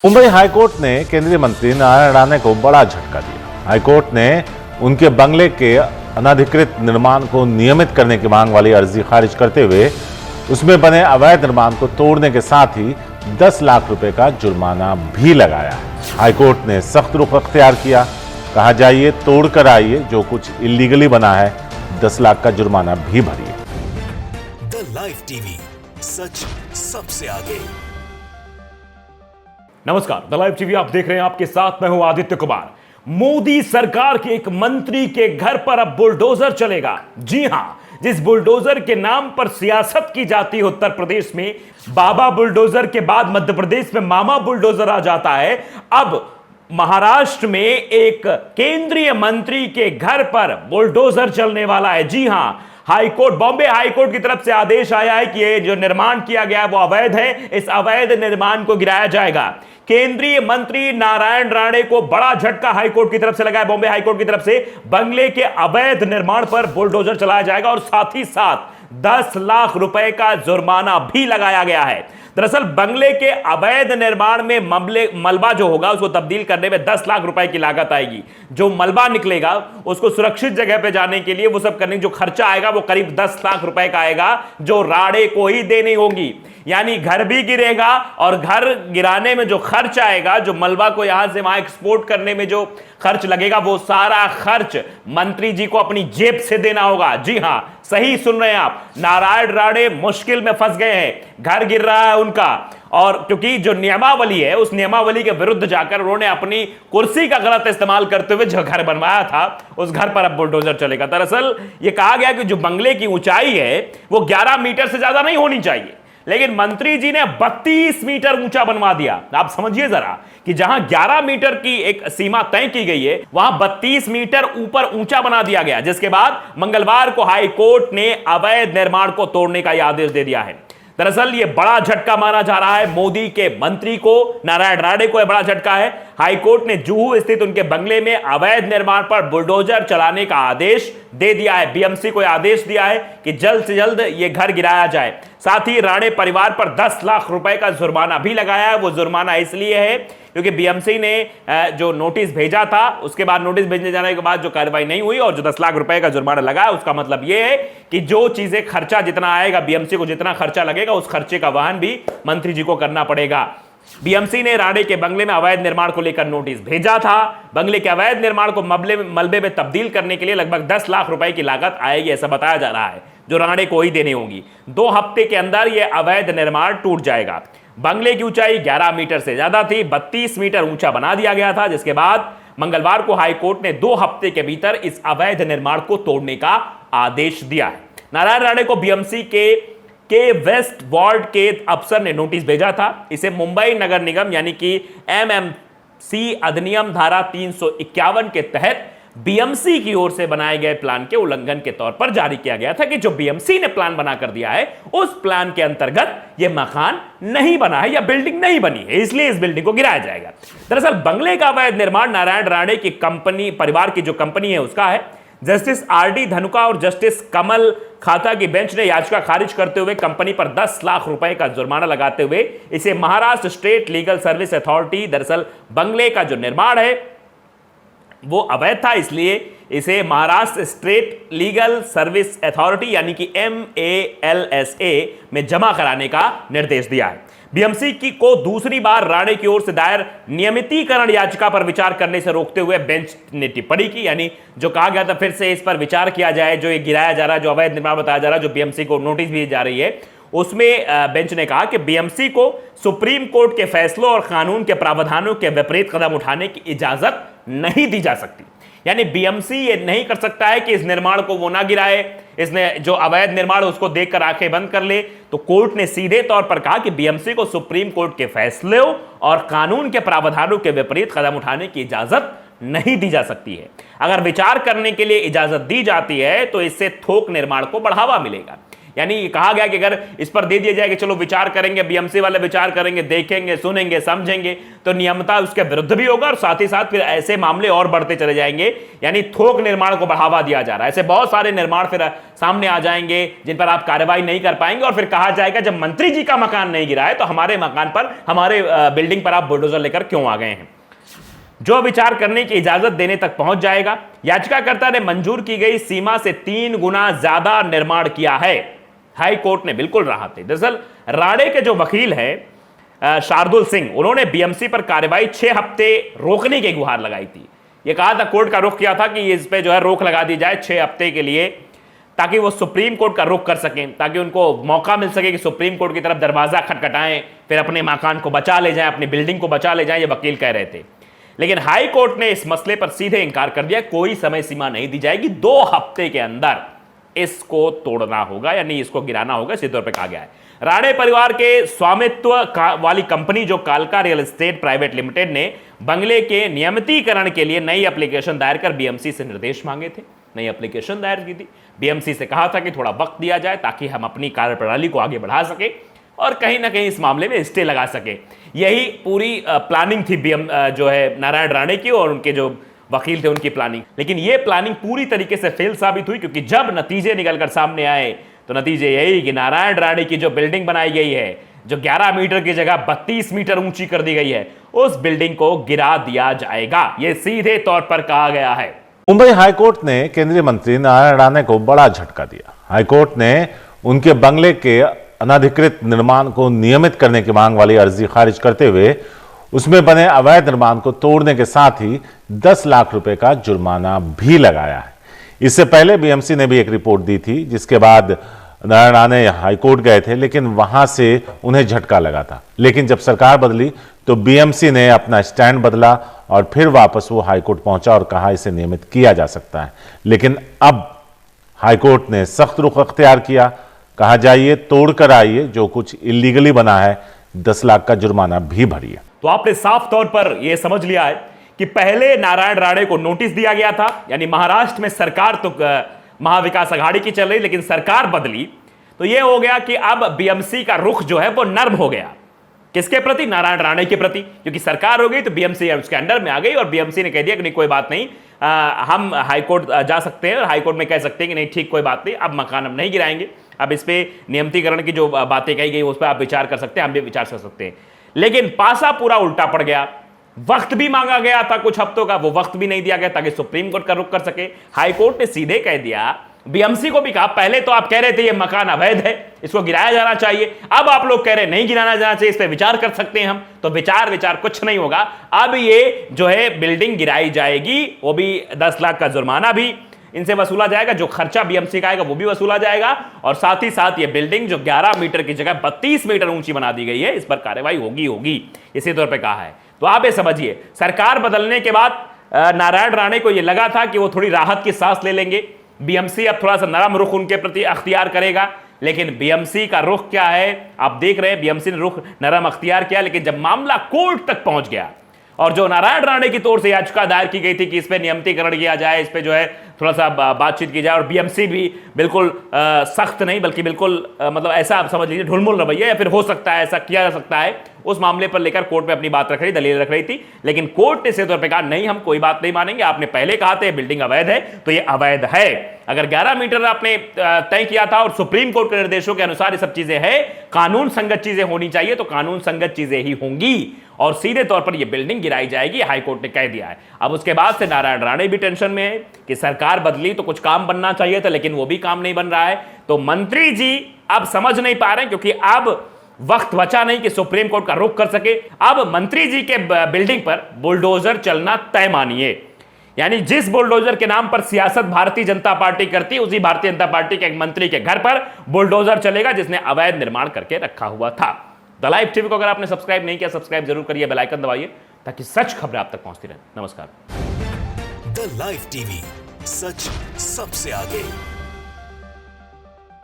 Mumbai high court ने केंद्रीय मंत्री नारायण राणे को बड़ा झटका दिया। हाईकोर्ट ने उनके बंगले के अनधिकृत निर्माण को नियमित करने की मांग वाली अर्जी खारिज करते हुए उसमें बने अवैध निर्माण को तोड़ने के साथ ही 10 लाख रुपए का जुर्माना भी लगाया है। हाईकोर्ट ने सख्त रुख अख्तियार किया। कहा जाइए तोड़ कर आइए, जो कुछ इलीगली बना है 10 लाख का जुर्माना भी भरिए। द लाइव टीवी, सच सबसे आगे। नमस्कार, द लाइव टीवी आप देख रहे हैं। आपके साथ मैं हूं आदित्य कुमार। मोदी सरकार के एक मंत्री के घर पर अब बुलडोजर चलेगा। जी हां, जिस बुलडोजर के नाम पर सियासत की जाती है उत्तर प्रदेश में, बाबा बुलडोजर के बाद मध्य प्रदेश में मामा बुलडोजर आ जाता है। अब महाराष्ट्र में एक केंद्रीय मंत्री के घर पर बुलडोजर चलने वाला है। जी हां, हाईकोर्ट, बॉम्बे हाईकोर्ट की तरफ से आदेश आया है कि ये जो निर्माण किया गया है वो अवैध है। इस अवैध निर्माण को गिराया जाएगा। केंद्रीय मंत्री नारायण राणे को बड़ा झटका हाईकोर्ट की तरफ से लगा है। बॉम्बे हाईकोर्ट की तरफ से बंगले के अवैध निर्माण पर बुलडोजर चलाया जाएगा और साथ ही साथ 10 लाख रुपए का जुर्माना भी लगाया गया है। दरअसल बंगले के अवैध निर्माण में मलबा जो होगा उसको तब्दील करने में 10 लाख रुपए की लागत आएगी। जो मलबा निकलेगा उसको सुरक्षित जगह पे जाने के लिए वो सब करने जो खर्चा आएगा वो करीब 10 लाख रुपए का आएगा, जो राणे को ही देनी होगी। यानी घर भी गिरेगा और घर गिराने में जो खर्च आएगा, जो मलबा को यहां से वहां एक्सपोर्ट करने में जो खर्च लगेगा, वो सारा खर्च मंत्री जी को अपनी जेब से देना होगा। जी हां, सही सुन रहे हैं आप, नारायण राणे मुश्किल में फंस गए हैं। घर गिर रहा है उनका, और क्योंकि जो नियमावली है उस नियमावली के विरुद्ध जाकर उन्होंने अपनी कुर्सी का गलत इस्तेमाल करते हुए जो घर बनवाया था उस घर पर अब बुलडोजर चलेगा। दरअसल यह कहा गया कि जो बंगले की ऊंचाई है वो 11 मीटर से ज्यादा नहीं होनी चाहिए, लेकिन मंत्री जी ने 32 मीटर ऊंचा बनवा दिया। आप समझिए जरा कि जहां 11 मीटर की एक सीमा तय की गई है वहां 32 मीटर ऊपर ऊंचा बना दिया गया, जिसके बाद मंगलवार को हाई कोर्ट ने अवैध निर्माण को तोड़ने का आदेश दे दिया है। दरअसल यह बड़ा झटका माना जा रहा है मोदी के मंत्री को, नारायण राणे को यह बड़ा झटका है। हाईकोर्ट ने जुहू स्थित उनके बंगले में अवैध निर्माण पर बुलडोजर चलाने का आदेश दे दिया है। बीएमसी को आदेश दिया है कि जल्द से जल्द यह घर गिराया जाए। साथ ही राणे परिवार पर 10 लाख रुपए का जुर्माना भी लगाया है। वो जुर्माना इसलिए है क्योंकि बीएमसी ने जो नोटिस भेजा था उसके बाद नोटिस भेजने जाने के बाद जो कार्रवाई नहीं हुई और जो 10 लाख रुपए का जुर्माना लगा है, उसका मतलब यह है कि जो चीजें खर्चा जितना आएगा, बीएमसी को जितना खर्चा लगेगा उस खर्चे का वहन भी मंत्री जी को करना पड़ेगा। बीएमसी ने राणे के बंगले में अवैध निर्माण को लेकर नोटिस भेजा था। बंगले के अवैध निर्माण को मलबे में तब्दील करने के लिए लगभग 10 लाख रुपए की लागत आएगी, ऐसा बताया जा रहा है, जो राणे को ही देनी होगी। 2 हफ्ते के अंदर यह अवैध निर्माण टूट जाएगा। बंगले की ऊंचाई 11 मीटर से ज्यादा थी, 32 मीटर ऊंचा बना दिया गया था, जिसके बाद मंगलवार को हाईकोर्ट ने 2 हफ्ते के भीतर इस अवैध निर्माण को तोड़ने का आदेश दिया है। नारायण राणे को बीएमसी के वेस्ट वार्ड के अफसर ने नोटिस भेजा था। इसे मुंबई नगर निगम यानी कि एमएमसी अधिनियम धारा 351 के तहत बीएमसी की ओर से बनाए गए प्लान के उल्लंघन के तौर पर जारी किया गया था कि जो बीएमसी ने प्लान बना कर दिया है उस प्लान के अंतर्गत यह मकान नहीं बना है या बिल्डिंग नहीं बनी है, इसलिए इस बिल्डिंग को गिराया जाएगा। दरअसल बंगले का अवैध निर्माण नारायण राणे की कंपनी, परिवार की जो कंपनी है उसका है। जस्टिस आरडी धनुका और जस्टिस कमल खाता की बेंच ने याचिका खारिज करते हुए कंपनी पर 10 लाख रुपए का जुर्माना लगाते हुए इसे Maharashtra state legal service authority, दरअसल बंगले का जो निर्माण है वो अवैध था, इसलिए इसे Maharashtra state legal service authority यानी कि MALSA में जमा कराने का निर्देश दिया है। बीएमसी को दूसरी बार राणे की ओर से दायर नियमितीकरण याचिका पर विचार करने से रोकते हुए बेंच ने टिप्पणी की, यानी जो कहा गया था फिर से इस पर विचार किया जाए, जो ये गिराया जा रहा है, जो अवैध निर्माण बताया जा रहा है, जो बीएमसी को नोटिस भी जा रही है, उसमें बेंच ने कहा कि बीएमसी को सुप्रीम कोर्ट के फैसलों और कानून के प्रावधानों के विपरीत कदम उठाने की इजाजत नहीं दी जा सकती। यानी बीएमसी ये नहीं कर सकता है कि इस निर्माण को वो ना गिराए, इसने जो अवैध निर्माण उसको देखकर आंखें बंद कर ले। तो कोर्ट ने सीधे तौर पर कहा कि बीएमसी को सुप्रीम कोर्ट के फैसलों और कानून के प्रावधानों के विपरीत कदम उठाने की इजाजत नहीं दी जा सकती है। अगर विचार करने के लिए इजाजत दी जाती है तो इससे थोक निर्माण को बढ़ावा मिलेगा। यानी कहा गया कि अगर इस पर दे दिया जाए कि चलो विचार करेंगे, बीएमसी वाले विचार करेंगे, देखेंगे, सुनेंगे, समझेंगे, तो नियमता उसके विरुद्ध भी होगा और साथ ही साथ फिर ऐसे मामले और बढ़ते चले जाएंगे। यानी थोक निर्माण को बढ़ावा दिया जा रहा है, ऐसे बहुत सारे निर्माण फिर सामने आ जाएंगे जिन पर आप कार्रवाई नहीं कर पाएंगे और फिर कहा जाएगा जब मंत्री जी का मकान नहीं गिरा है तो हमारे मकान पर, हमारे बिल्डिंग पर आप बुलडोजर लेकर क्यों आ गए हैं। जो विचार करने की इजाजत देने तक पहुंच जाएगा। याचिकाकर्ता ने मंजूर की गई सीमा से 3 गुना ज्यादा निर्माण किया है। हाई कोर्ट ने बिल्कुल राहत दी। दरअसल राणे के जो वकील हैं शार्दुल सिंह, उन्होंने बीएमसी पर कार्रवाई 6 हफ्ते रोकने की गुहार लगाई थी। यह कहा था, कोर्ट का रुख किया था कि इस पे जो है रोक लगा दी जाए 6 हफ्ते के लिए, ताकि वो सुप्रीम कोर्ट का रुख कर सकें, ताकि उनको मौका मिल सके कि सुप्रीम कोर्ट की तरफ दरवाजा खटखटाएं, फिर अपने मकान को बचा ले जाएं, अपनी बिल्डिंग को बचा ले जाएं, ये वकील कह रहे थे। लेकिन हाई कोर्ट ने इस मसले पर सीधे इंकार कर दिया, कोई समय सीमा नहीं दी जाएगी, 2 हफ्ते के अंदर इसको तोड़ना होगा, यानी इसको गिराना होगा, इसी तौर पर कहा गया है। राणे परिवार के स्वामित्व वाली कंपनी जो कालका रियल एस्टेट प्राइवेट लिमिटेड ने बंगले के नियमितीकरण के लिए नई एप्लीकेशन दायर कर बीएमसी से निर्देश मांगे थे। नई एप्लीकेशन दायर की थी, बीएमसी से कहा था कि थोड़ा वक्त दिया जाए ताकि हम अपनी कार्यप्रणाली को आगे बढ़ा सके और कहीं ना कहीं इस मामले में स्टे लगा सके। यही पूरी प्लानिंग थी जो है नारायण राणे की और उनके जो वकील थे उनकी प्लानिंग। लेकिन यह प्लानिंग पूरी तरीके से फेल साबित हुई, क्योंकि जब नतीजे निकलकर सामने आए तो नतीजे यही कि नारायण राणे की जो बिल्डिंग बनाई गई है, जो 11 मीटर की जगह 32 मीटर ऊंची कर दी गई है, उस बिल्डिंग को गिरा दिया जाएगा। यह सीधे तौर पर कहा गया है। मुंबई हाईकोर्ट ने केंद्रीय मंत्री नारायण राणे को बड़ा झटका दिया। हाईकोर्ट ने उनके बंगले के अनधिकृत निर्माण को नियमित करने की मांग वाली अर्जी खारिज करते हुए उसमें बने अवैध निर्माण को तोड़ने के साथ ही 10 लाख रुपए का जुर्माना भी लगाया है। इससे पहले बीएमसी ने भी एक रिपोर्ट दी थी, जिसके बाद नारायण राणे हाईकोर्ट गए थे, लेकिन वहां से उन्हें झटका लगा था। लेकिन जब सरकार बदली तो बीएमसी ने अपना स्टैंड बदला और फिर वापस वो हाईकोर्ट पहुंचा और कहा इसे नियमित किया जा सकता है। लेकिन अब हाईकोर्ट ने सख्त रुख अख्तियार किया, कहा जाइए तोड़कर आइए, जो कुछ इलीगली बना है 10 लाख का जुर्माना भी भरिए। तो आपने साफ तौर पर यह समझ लिया है कि पहले नारायण राणे को नोटिस दिया गया था, यानी महाराष्ट्र में सरकार तो महाविकास आघाड़ी की चल रही, लेकिन सरकार बदली तो यह हो गया कि अब बीएमसी का रुख जो है वो नर्म हो गया। किसके प्रति? नारायण राणे के प्रति, क्योंकि सरकार हो गई तो बीएमसी उसके अंडर में आ गई और बीएमसी ने कह दिया कि नहीं कोई बात नहीं, हम हाईकोर्ट जा सकते हैं और हाईकोर्ट में कह सकते हैं कि नहीं ठीक कोई बात नहीं, अब मकान हम नहीं गिराएंगे, अब इस पे नियमितीकरण की जो बातें कही गई उस पर आप विचार कर सकते हैं, हम भी विचार कर सकते हैं। लेकिन पासा पूरा उल्टा पड़ गया। वक्त भी मांगा गया था कुछ हफ्तों का, वो वक्त भी नहीं दिया गया ताकि सुप्रीम कोर्ट का रुख कर सके। हाईकोर्ट ने सीधे कह दिया, बीएमसी को भी कहा, पहले तो आप कह रहे थे ये मकान अवैध है, इसको गिराया जाना चाहिए, अब आप लोग कह रहे हैं नहीं गिराना जाना चाहिए, इस पर विचार कर सकते हैं हम, तो विचार कुछ नहीं होगा। अब ये जो है बिल्डिंग गिराई जाएगी, वो भी 10 लाख का जुर्माना भी इनसे वसूला जाएगा, जो खर्चा बीएमसी का आएगा वो भी वसूला जाएगा, और साथ ही साथ ये बिल्डिंग जो 11 मीटर की जगह 32 मीटर ऊंची बना दी गई है, इस पर कार्रवाई होगी इसी तौर पे कहा है। तो आप ये समझिए, सरकार बदलने के बाद नारायण राणे को ये लगा था कि वो थोड़ी राहत की सांस ले लेंगे, बीएमसी अब थोड़ा सा नरम रुख उनके प्रति अख्तियार करेगा। लेकिन बीएमसी का रुख क्या है आप देख रहे हैं, बीएमसी ने रुख नरम अख्तियार किया, लेकिन जब मामला कोर्ट तक पहुंच गया और जो नारायण राणे की तौर से याचिका दायर की गई थी कि इस पे नियमितीकरण किया जाए, इस पे जो है थोड़ा सा बातचीत की जाए, और बीएमसी भी बिल्कुल सख्त नहीं बल्कि बिल्कुल मतलब ऐसा आप समझ लीजिए ढुलमुल रवैया, या फिर हो सकता है ऐसा किया जा सकता है, उस मामले पर लेकर कोर्ट में अपनी बात रख रही, दलील रख रही थी। लेकिन कोर्ट ने सीधे तौर पर कहा नहीं, हम कोई बात नहीं मानेंगे, आपने पहले कहा था बिल्डिंग अवैध है तो ये अवैध है। अगर 11 मीटर आपने तय किया था और सुप्रीम कोर्ट के निर्देशों के अनुसार ये सब चीजें हैं, कानून संगत चीजें होनी चाहिए, तो कानून संगत चीजें ही होंगी और सीधे तौर पर यह बिल्डिंग गिराई जाएगी, हाईकोर्ट ने कह दिया है। अब उसके बाद से नारायण राणे भी टेंशन में है कि सरकार बदली तो कुछ काम बनना चाहिए था, लेकिन वो भी काम नहीं बन रहा है। तो मंत्री जी अब समझ नहीं पा रहे हैं, क्योंकि अब वक्त बचा नहीं कि सुप्रीम कोर्ट का रुख कर सके। अब मंत्री जी के बिल्डिंग पर बुलडोजर चलना तय मानिए, यानी जिस बुलडोजर के नाम पर सियासत भारतीय जनता पार्टी करती है, उसी भारतीय जनता पार्टी के एक मंत्री के घर पर बुलडोजर चलेगा जिसने अवैध निर्माण करके रखा हुआ था। द लाइव टीवी को अगर आपने सब्सक्राइब नहीं किया, सब्सक्राइब जरूर करिए, बेल आइकन दबाइए ताकि सच खबरें आप तक पहुंचती रहे। नमस्कार। द लाइव टीवी, सच सबसे आगे।